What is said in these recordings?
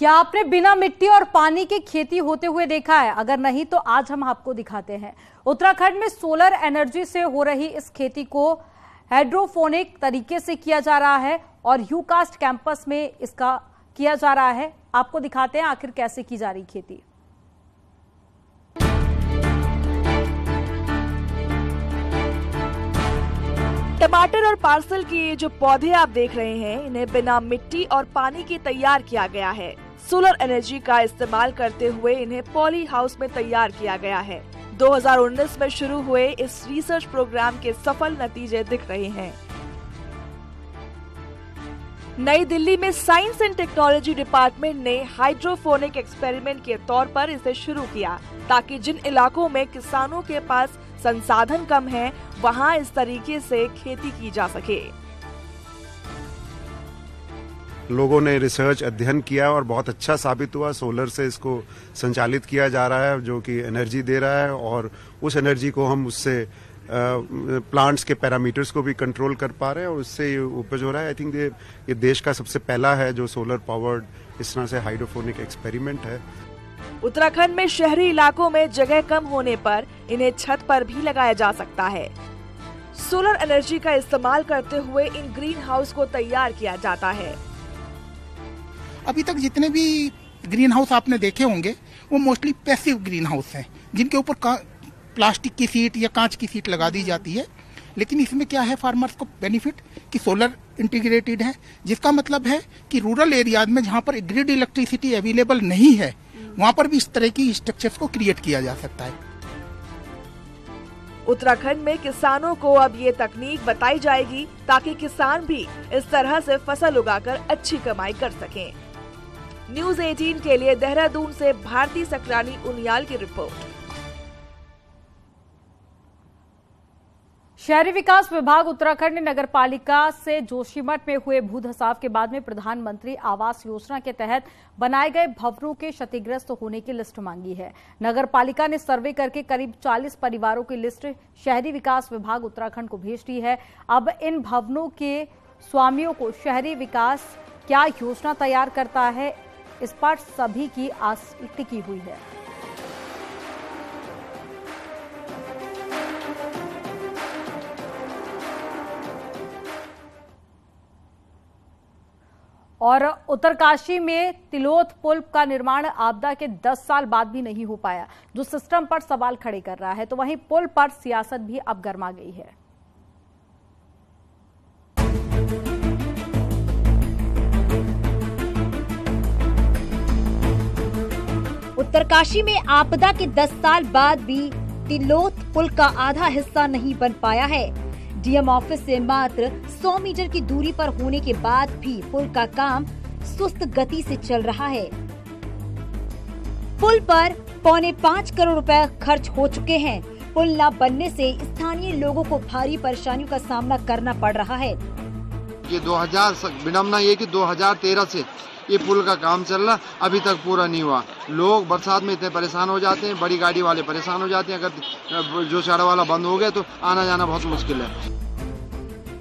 क्या आपने बिना मिट्टी और पानी की खेती होते हुए देखा है? अगर नहीं तो आज हम आपको दिखाते हैं। उत्तराखंड में सोलर एनर्जी से हो रही इस खेती को हाइड्रोपोनिक तरीके से किया जा रहा है और यूकास्ट कैंपस में इसका किया जा रहा है। आपको दिखाते हैं आखिर कैसे की जा रही खेती। टमाटर और पार्सल के ये जो पौधे आप देख रहे हैं, इन्हें बिना मिट्टी और पानी के तैयार किया गया है। सोलर एनर्जी का इस्तेमाल करते हुए इन्हें पॉली हाउस में तैयार किया गया है। 2019 में शुरू हुए इस रिसर्च प्रोग्राम के सफल नतीजे दिख रहे हैं। नई दिल्ली में साइंस एंड टेक्नोलॉजी डिपार्टमेंट ने हाइड्रोपोनिक एक्सपेरिमेंट के तौर पर इसे शुरू किया, ताकि जिन इलाकों में किसानों के पास संसाधन कम है, वहां इस तरीके से खेती की जा सके। लोगों ने रिसर्च अध्ययन किया और बहुत अच्छा साबित हुआ। सोलर से इसको संचालित किया जा रहा है, जो कि एनर्जी दे रहा है और उस एनर्जी को हम उससे प्लांट्स के पैरामीटर्स को भी कंट्रोल कर पा रहे हैं और उससे उपज हो रहा है। आई थिंक ये देश का सबसे पहला है जो सोलर पावर्ड इस तरह से हाइड्रोपोनिक एक्सपेरिमेंट है। उत्तराखंड में शहरी इलाकों में जगह कम होने पर इन्हें छत पर भी लगाया जा सकता है। सोलर एनर्जी का इस्तेमाल करते हुए इन ग्रीन हाउस को तैयार किया जाता है। अभी तक जितने भी ग्रीन हाउस आपने देखे होंगे वो मोस्टली पैसिव ग्रीन हाउस हैं, जिनके ऊपर प्लास्टिक की सीट या कांच की सीट लगा दी जाती है। लेकिन इसमें क्या है, फार्मर्स को बेनिफिट कि सोलर इंटीग्रेटेड है, जिसका मतलब है कि रूरल एरियाज में जहां पर ग्रिड इलेक्ट्रिसिटी अवेलेबल नहीं है, वहां पर भी इस तरह की स्ट्रक्चर्स को क्रिएट किया जा सकता है। उत्तराखंड में किसानों को अब ये तकनीक बताई जाएगी, ताकि किसान भी इस तरह से फसल उगाकर अच्छी कमाई कर सकें। न्यूज़ 18 के लिए देहरादून से भारती सकरानी उनियाल की रिपोर्ट। शहरी विकास विभाग उत्तराखंड ने नगर पालिका से जोशीमठ में हुए भू धसाव के बाद में प्रधानमंत्री आवास योजना के तहत बनाए गए भवनों के क्षतिग्रस्त होने की लिस्ट मांगी है। नगर पालिका ने सर्वे करके करीब 40 परिवारों की लिस्ट शहरी विकास विभाग उत्तराखंड को भेज दी है। अब इन भवनों के स्वामियों को शहरी विकास क्या योजना तैयार करता है, इस पर सभी की आस टिकी हुई है। और उत्तरकाशी में तिलोथ पुल का निर्माण आपदा के 10 साल बाद भी नहीं हो पाया, जो सिस्टम पर सवाल खड़े कर रहा है। तो वहीं पुल पर सियासत भी अब गर्मा गई है। उत्तरकाशी में आपदा के 10 साल बाद भी तिलोथ पुल का आधा हिस्सा नहीं बन पाया है। डीएम ऑफिस से मात्र 100 मीटर की दूरी पर होने के बाद भी पुल का काम सुस्त गति से चल रहा है। पुल पर 4.25 करोड़ रुपए खर्च हो चुके हैं। पुल न बनने से स्थानीय लोगों को भारी परेशानियों का सामना करना पड़ रहा है। ये 2000 विडम्बना ये कि 2013 से ये पुल का काम चल रहा, अभी तक पूरा नहीं हुआ। लोग बरसात में इतने परेशान हो जाते हैं, बड़ी गाड़ी वाले परेशान हो जाते हैं। अगर जो चाड़ा वाला बंद हो गया तो आना जाना बहुत मुश्किल है।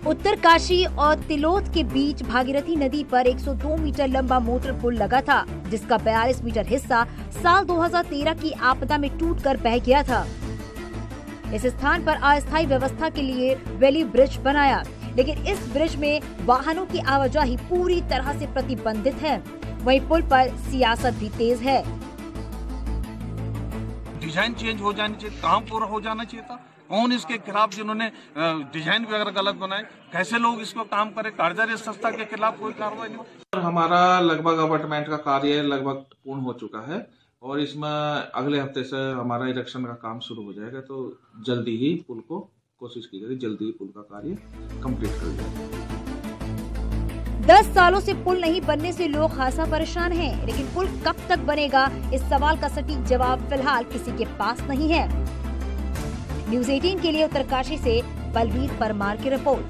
उत्तरकाशी और तिलोथ के बीच भागीरथी नदी पर 102 मीटर लंबा मोटर पुल लगा था, जिसका 42 मीटर हिस्सा साल 2013 की आपदा में टूटकर बह गया था। इस स्थान पर अस्थायी व्यवस्था के लिए वैली ब्रिज बनाया, लेकिन इस ब्रिज में वाहनों की आवाजाही पूरी तरह से प्रतिबंधित है। वहीं पुल पर सियासत भी तेज है। डिजाइन चेंज हो जानी चाहिए, काम पूरा हो जाना चाहिए था। कौन इसके खिलाफ, जिन्होंने डिजाइन वगैरह गलत बनाए, कैसे लोग इसको काम करें? कारीगरी संस्था के खिलाफ कोई कार्रवाई नहीं। हमारा लगभग अपार्टमेंट का कार्य लगभग पूर्ण हो चुका है और इसमें अगले हफ्ते से हमारा इरेक्शन का काम शुरू हो जाएगा। तो जल्दी ही पुल को कोशिश की जाएगी, जल्दी ही पुल का कार्य कंप्लीट कर जाएगा। 10 सालों से पुल नहीं बनने से लोग खासा परेशान हैं, लेकिन पुल कब तक बनेगा, इस सवाल का सटीक जवाब फिलहाल किसी के पास नहीं है। न्यूज़ 18 के लिए उत्तरकाशी से बलवीर परमार की रिपोर्ट।